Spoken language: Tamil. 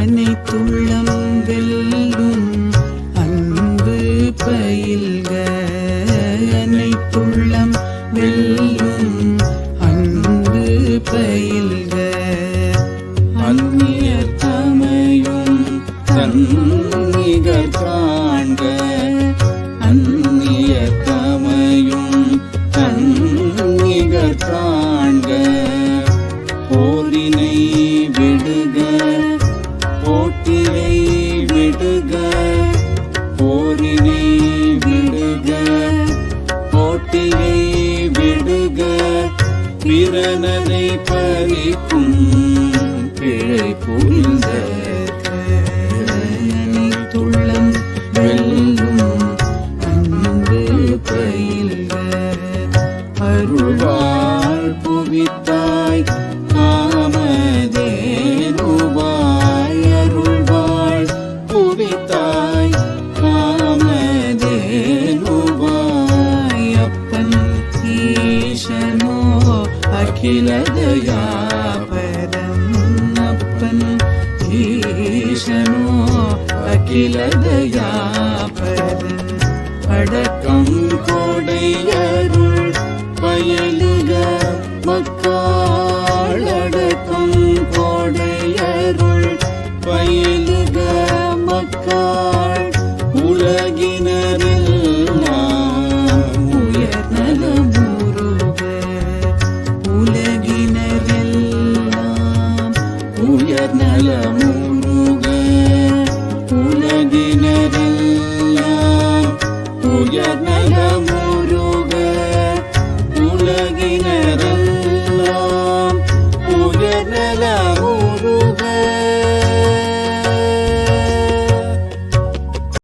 அனைத்துள்ளம் வெல்லும் அன்பு பயில்க. அனைத்துள்ளம் வெல்லும் அன்பு பயில்க. அந்நியர் தமையும் தன்னிகர் காண்க. அந்நியர் தமையும் தன்னிகர் காண்க. போரினை விடுக போட்டினை விடுக. போரினை விடுக போட்டினை விடுக. பிறனனை பறிக்கும் பிழை புரிந்த. அனைத்துள்ளம் வெல்லும் அன்பு பயில்க. அருள்வாள் புவித்தாய் காமதேனுவாய். அருள்வாள் புவித்தாய் காமதேனுவாய். அப்பன் ஈசனோ அகில தயாபரன். அப்பன் ஈசனோ அகில தயாபரன். அடக்கம் கோடையருள் பயலுக மக்காள். அடக்கம் கோடையருள் பயலுக மக்காள். உலகினரெல்லாம் உயர் நலமுருக. உலகினரெல்லாம் உயர் நலமுருக. உலகினரெல்லாம் உயர் நலமுருக.